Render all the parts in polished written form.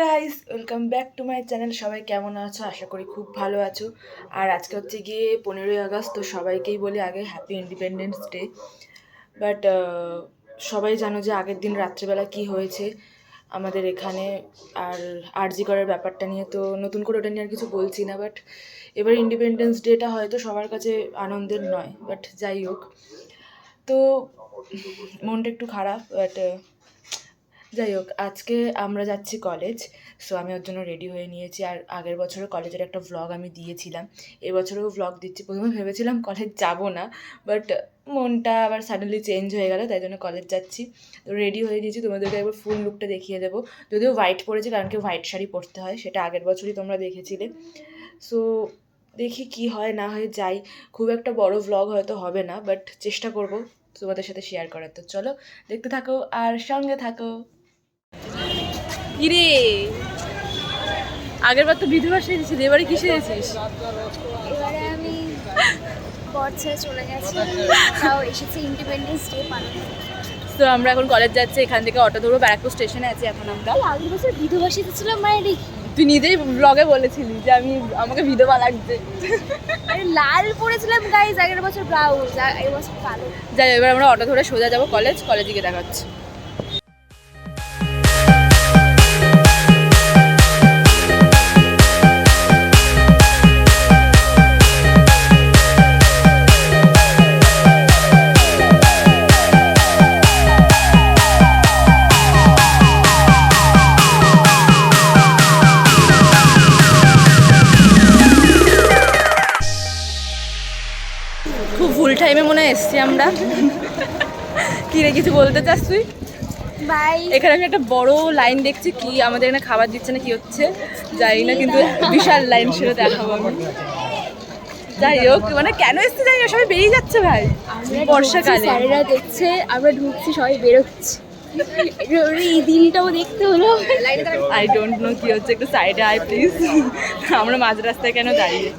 Guys, welcome back to my channel. সবাই কেমন আছো? আশা করি খুব ভালো আছো। আর আজকে হচ্ছে গিয়ে 15ই আগস্ট, তো সবাইকেই বলি আগে হ্যাপি ইন্ডিপেন্ডেন্স ডে। বাট সবাই জানো যে আগের দিন রাত্রিবেলা কি হয়েছে আমাদের এখানে। আর আরজি করার ব্যাপারটা নিয়ে তো নতুন করে ওটা নিয়ে আর কিছু বলছি না। বাট এবার ইন্ডিপেন্ডেন্স ডেটা হয়তো সবার কাছে আনন্দের নয়, বাট যাই হোক, তো মনটা একটু খারাপ। বাট যাই হোক, আজকে আমরা যাচ্ছি কলেজ। সো আমি ওর জন্য রেডি হয়ে নিয়েছি। আর আগের বছরও কলেজের একটা ভ্লগ আমি দিয়েছিলাম, এবছরেও ভ্লগ দিচ্ছি। প্রথমে ভেবেছিলাম কলেজ যাব না, বাট মনটা আবার সাডেনলি চেঞ্জ হয়ে গেল, তাই জন্য কলেজ যাচ্ছি। তো রেডি হয়ে দিয়েছি, তোমাদেরকে একবার ফুল লুকটা দেখিয়ে দেবো। যদিও হোয়াইট পরেছি, কারণ কি হোয়াইট শাড়ি পরতে হয়, সেটা আগের বছরই তোমরা দেখেছিলে। সো দেখি কি হয় না হয়, যাই। খুব একটা বড় ভ্লগ হয়তো হবে না, বাট চেষ্টা করব তোমাদের সাথে শেয়ার করার। তো চলো দেখতে থাকো আর সঙ্গে থাকো। কিরে, আগের বার তো বিধবা সেজেছিস, এবারে কি সেজেছিস? এবারে আমি পর ছেড়ে চলে গেছি, তাও এসেছি ইন্ডিপেন্ডেন্স ডে পালন করতে। তো আমরা এখন কলেজ যাচ্ছি, এখান থেকে অটো ধরবো, ব্যারাকপুর স্টেশনে আছি এখন আমরা। আগের বছর বিধবা সেজেছিলাম মায়ের। তুই নিজেই ব্লগে বলেছিলি যে আমাকে বিধবা লাগছে। আরে লাল পরেছিলাম গাইজ আগের বছর, ব্লাউজ, আর এই বছর কালো। যাই, এবার আমরা অটো ধরে সোজা যাবো কলেজে গিয়ে দেখাচ্ছি। খুব ভুল টাইমে মনে হয় এসছি আমরা। কি রে, কিছু বলতে চাস তুই? বাই। এখানে আমি একটা বড় লাইন দেখছি, কি আমাদের এখানে খাবার দিচ্ছে না কি হচ্ছে জানি না, কিন্তু বিশাল লাইন, সেটা দেখাবো আমি। যাই হোক, মানে কেন এসছি জানি না, সবাই বেরিয়ে যাচ্ছে ভাই বর্ষাকালে। স্যারেরা দেখছে, আমরা ঢুকছি, সবাই বেরোচ্ছি। এই দিনটাও দেখতে হলো। আই ডোন্ট নো কি হচ্ছে, একটু সাইডে আয় প্লিজ। আমরা মাঝ রাস্তায় কেন দাঁড়িয়ে?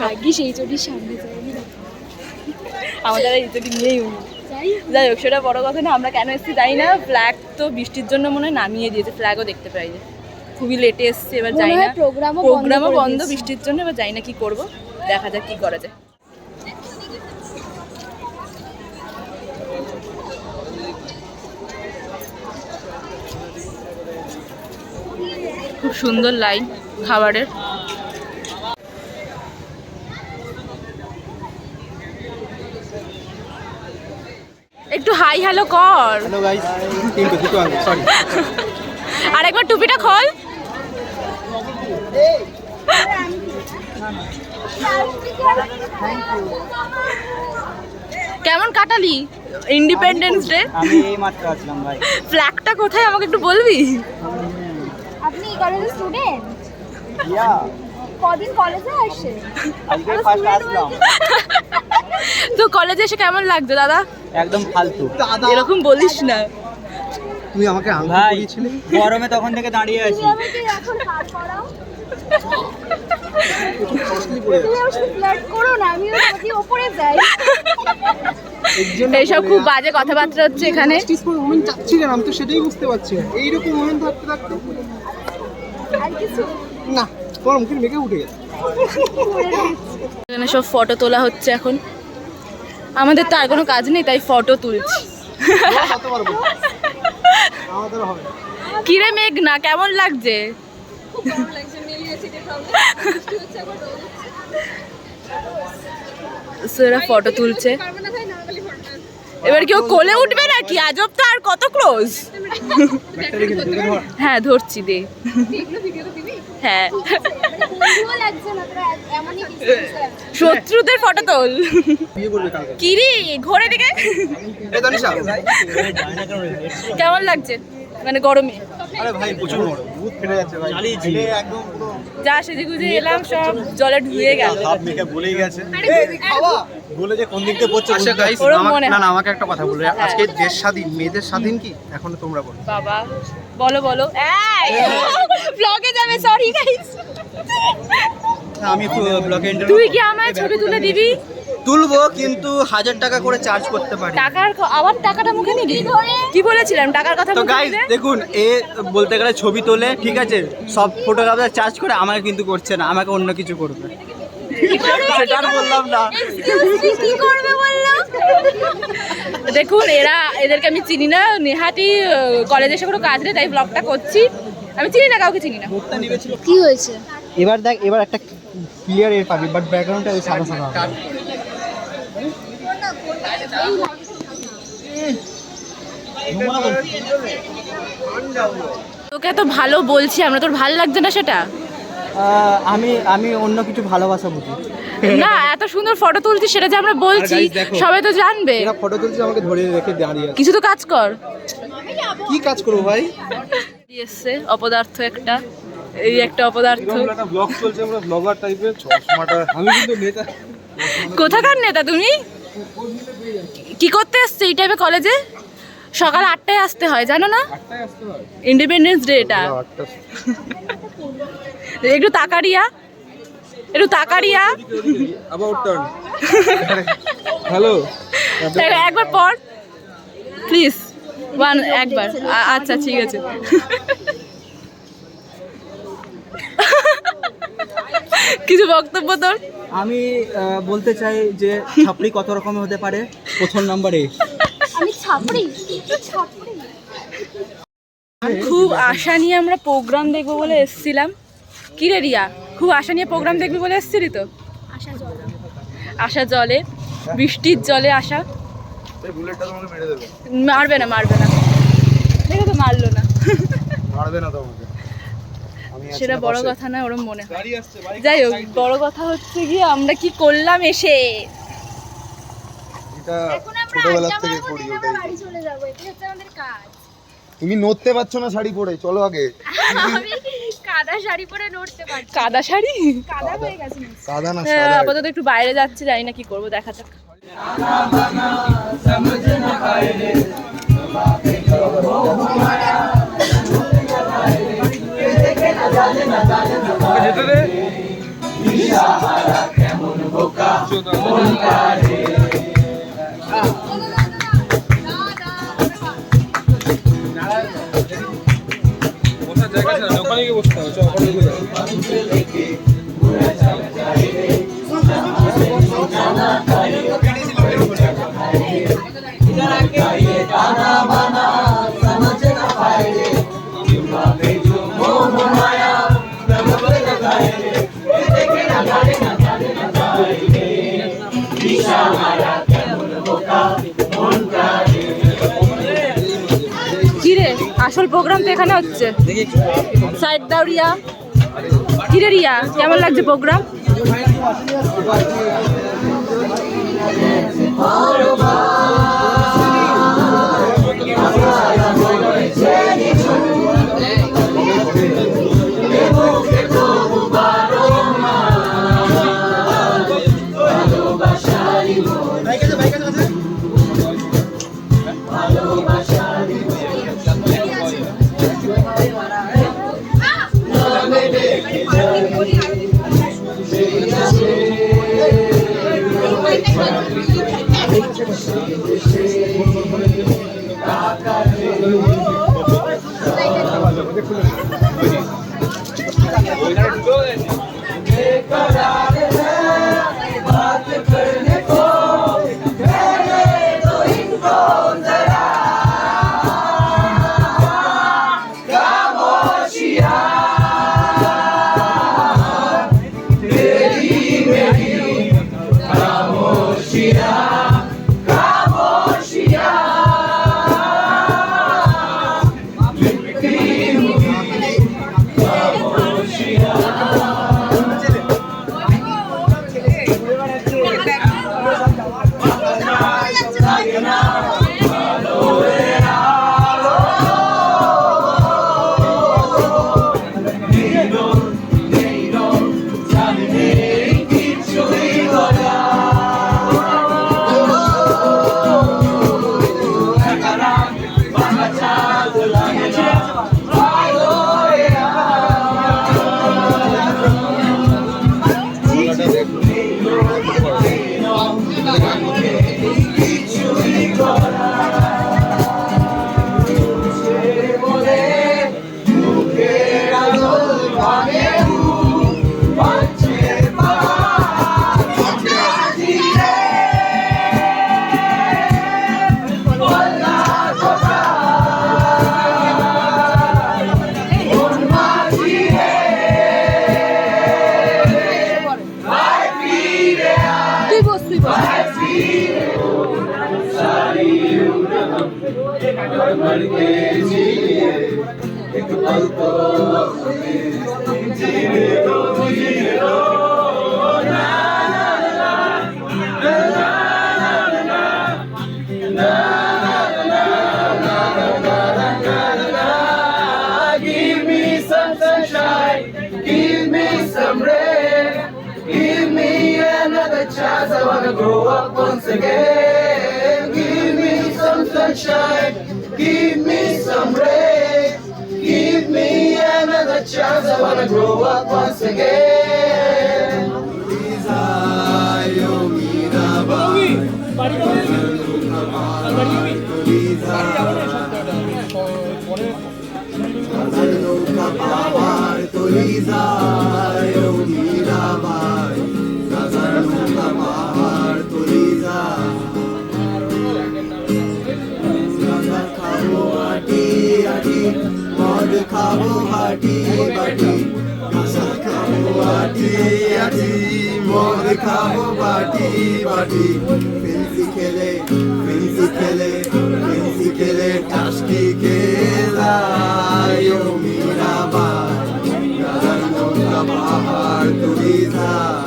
ভাগ্যিস এই চটির সামনে যায়নি। আমাদের এই চটি নিয়েই উনি। যাই হোক, সেটা বড় কথা না। আমরা কেন এসেছি জানি না। ফ্ল্যাগ তো বৃষ্টির জন্য মনে হয় নামিয়ে দিয়েছে, ফ্ল্যাগও দেখতে পাইনি, খুবই লেটে এসছে। এবার যাই না, প্রোগ্রামও বন্ধ বৃষ্টির জন্য। এবার যাই না, কি করব, দেখা যাক কি করা যায়। খুব সুন্দর লাইন খাবারের। একটু হাই হ্যালো কর। হ্যালো গাইস, দুটো আগে সরি। আর একবার টুপিটা খোল। কেমন কাটালি ইন্ডিপেন্ডেন্স ডে? আমি এই মাত্র আসলাম ভাই। ফ্ল্যাগটা কোথায় আমাকে একটু বলবি? আপনি কলেজের স্টুডেন্ট? ইয়া, কদিন কলেজে আসে? আজকে ফার্স্ট আসলাম। তো কলেজে এসে কেমন লাগছে দাদা? একদম ফালতু। এরকম বলিস না। তুই আমাকে আংটি পরিয়েছিলি গরমে, তখন থেকে দাঁড়িয়ে আছি। তুমি আমাকে এখন হাত পড়াও। তুমি আমার সাথে ফ্লার্ট করো না, আমি ওই উপরে যাই। এইসব খুব বাজে কথাবার্তা হচ্ছে এখানে। মোমেন্ট চাচ্ছি না, আমি তো সেটাই বুঝতে পারছি না। এইরকম মোমেন্ট থাকতে থাকতে আর কিছু না, তোমার মুখের মেঘে উঠে গেছে। এখানে সব ফটো তোলা হচ্ছে এখন। আমাদের তো আর কোনো কাজ নেই, তাই ফটো তুলছি। কত পারবো আমাদের হবে। কিরে মেঘনা, কেমন লাগছে? এরা ফটো তুলছে। এবার কেউ কোলে উঠবে নাকি? আজব তো, আর কত ক্লোজ। হ্যাঁ ধরছি, দে। হ্যাঁ, বন্ধুও লাগছে না, তোরা এমনই ডিসটেন্সে আছিস। শত্রুদের ফটো তোল। বিয়ে করবে কালকে। কিরি ঘোরে দিকে। এই দানিশা, কেমন লাগছে মানে গরমে? আরে ভাই প্রচুর গরম, ভূত ফেটে যাচ্ছে ভাই। চালিয়েছি একদম পুরো। যা সেজে গুজে এলাম, সব জলে ধুয়ে গেল। ভাব মেখে বলেই গেছে। এই খাওয়া বলে যে কোন দিক থেকে পড়ছে। আচ্ছা গাইস, ওরম মনে হয়। না আমাকে একটা কথা বলো, আজকে দেশ স্বাধীন, মেয়েদের স্বাধীন কি? এখন তোমরা বলো। বাবা বলো বলো। এই ব্লগে যাবে, সরি গাইস। আমি ব্লগে তুই কি আমার ছবি তুলে দিবি? তুলবো, কিন্তু 1000 টাকা করে চার্জ করতে পারি। আবার টাকাটা মুখে নিবি? কি বলেছিলাম টাকার কথা? তো গাইস দেখুন, এ বলতে গেলে ছবি তোলে, ঠিক আছে, সব ফটোগ্রাফার চার্জ করে, আমাকে কিন্তু করছে না, আমাকে অন্য কিছু করবে। সেটা আর বললাম না। কি করবে বললো? দেখুন এদেরকে আমি চিনি না, নেহাটি কলেজে এসে কোনো কাজ নেই তাই ব্লগটা করছি। আমি চিনি না, কাউকে চিনি না। কি হয়েছে? এবার দেখ, এবার একটা ক্লিয়ার এর পাবি, বাট ব্যাকগ্রাউন্ডটা ওই সাদা সাদা হবে। তোকে এত ভালো বলছি আমরা, তোর ভালো লাগছে না সেটা? আমি অন্য কিছু ভালোবাসা বুঝি না, এত সুন্দর ফটো তুলছিস সেটা যে আমরা বলছি, আর guys দেখো, সবাই তো জানবে। এরা ফটো তুলছে, আমাকে ধরে রেখে দাঁড়িয়ে আছে। কিছু তো কাজ কর। কি কাজ করবো ভাই? এসছে অপদার্থ একটা, এই একটা অপদার্থ। একটা ব্লগ চলছে, আমরা ব্লগার টাইপের চশমাটা। আমি কিন্তু নেতা। কোথাকার নেতা তুমি? কি করতে এসছো এই টাইমে কলেজে? সকাল 8টায় আসতে হয়, জানো না? 8টায় আসতে হয়। ইন্ডিপেন্ডেন্স ডে এটা। একটু তাকারিয়া, একটু তাকারিয়া। About turn. হ্যালো। একবার পর প্লিজ, একবার। আচ্ছা ঠিক আছে। কিছু বক্তব্য তোর? আমি বলতে চাই যে ছাপড়ি কত রকমের হতে পারে। প্রথম নম্বরে আমি ছাপড়ি। খুব আশা নিয়ে আমরা প্রোগ্রাম দেখবো বলে এসেছিলাম। কি রে রিয়া, খুব আশা নিয়ে প্রোগ্রাম দেখবি বলে এসেছিলি তো? আশা জলে, বৃষ্টির জলে আশা। এই বুলেটটা তোমাকে মেরে দেবে। মারবে না, মারবে না, দেখো তো মারলো না। মারবে না তোমাকে। আমি আছি সেটা না বড় পাশে। কথা না, ওরম মনে হয়। গাড়ি আসছে, বাইক। যাই হোক, বড় কথা হচ্ছে গিয়ে আমরা কি করলাম এসে। এটা এখন আমরা ছোটবেলা আড্ডা থেকে মারবো, করি then আমরা ওটাই। বাড়ি চলে যাবো, এটা হচ্ছে আমাদের কাজ। তুমি নড়তে পারছো না শাড়ি পরে, চলো আগে। আমি কাদা শাড়ি পরে নড়তে পারছি। কাদা শাড়ি? কাদা হয়ে গেছে নিশ্চয়ই। কাদা না হ্যাঁ, সাদা। আপাতত একটু বাইরে যাচ্ছি, জানি না কি করবো, দেখা যাক। যেতে দে। বসার জায়গা ছিল না, ওখানে গিয়ে বসতে হবে। চল, ওখানে গিয়ে যাই। কি রে, আসল প্রোগ্রাম তো এখানে হচ্ছে। সাইড দাও রিয়া। কি রে রিয়া, কেমন লাগছে programme? Give me some sunshine, give me some rain, give me another chance. I wanna grow up once again. Give me some sunshine, give me some rain, give me another chance. I wanna grow up once again. খাবো হাটি বাটি কাঁচা খাবো হাটি হাটি মদ খাবো বাটি বাটি fancy খেলে fancy খেলে ফেন্সি খেলে টাস্কি খেলায় ও মীরাবাই গাজার নৌকা পাহাড় তুলি যায়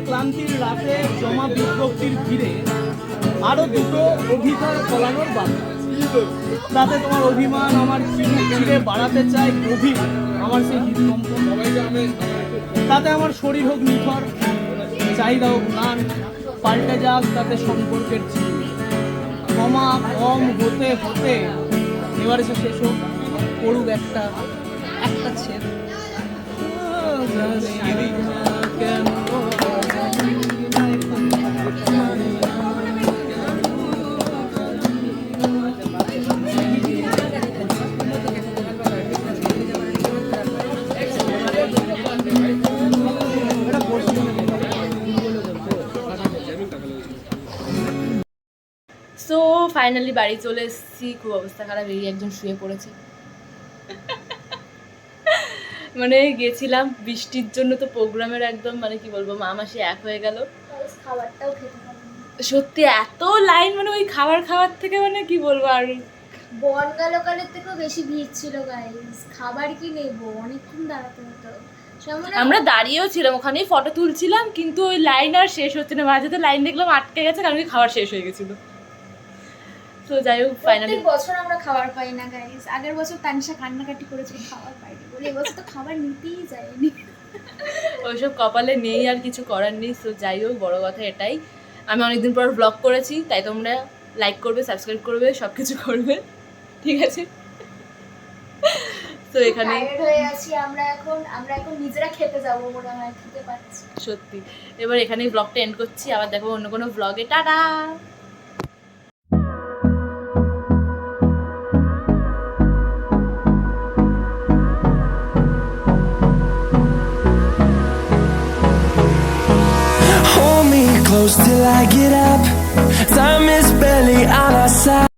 ক্লান্তির রাতে জমা বিভক্তির ভিড়ে আরো দুটো অভিধান ফলানোর বাকি তাতে তোমার অভিমান আমার চিরে বাড়াতে চাই গভীর আমার সেই হৃদকম্প তাতে আমার শরীর হোক নিথর চাহিদা হোক গান পাল্টে যাক তাতে সম্পর্কের চির কমা কম হতে হতে এবার এসে শেষ হোক করুক একটা ছেদ কেন সো ফাইনালি বাড়ি চলে এসেছি, খুব অবস্থা খারাপ, এই একজন শুয়ে পড়েছে। মানে গেছিলাম বৃষ্টির জন্য, তো প্রোগ্রামের একদম মানে কি বলবো মা মাসি এক হয়ে গেল। খাবারটাও খেতে পারিনি সত্যি এত লাইন, মানে ওই খাওয়ার থেকে মানে কি বলবো আর বনগা লোকালের থেকেও বেশি ভিড় ছিল গাইস। খাবার কি নেবো, অনেকক্ষণ দাঁড়াতে হতো। আমরা দাঁড়িয়েও ছিলাম ওখানেই ফটো তুলছিলাম, কিন্তু ওই লাইন আর শেষ হচ্ছে না, মাঝেতে লাইন দেখলাম আটকে গেছে কারণ কি খাবার শেষ হয়ে গেছিল। তো যাই হোক ফাইনালি প্রত্যেক বছর আমরা খাবার পাই না গাইস। আগের বছর তানিশা কান্নাকাটি করেছিল খাবার পাইনি বলে, এবছর তো খাবার নিতেই যায়নি। ওইসব কপালে নেই, আর কিছু করার নেই। তো যাই হোক বড় কথা এটাই, আমি অনেকদিন পর ব্লগ করেছি, তাই তোমরা লাইক করবে, সাবস্ক্রাইব করবে, সব কিছু করবে, ঠিক আছে? তো এখানে হয়ে আছি আমরা এখন নিজেরা খেতে যাবো মনে হয়, খেতে পাচ্ছি সত্যি। এবার এখানেই ব্লগটা এন্ড করছি, আবার দেখো অন্য কোনো ব্লগে। Tata. Hold me close till I get up. Time is barely on our side.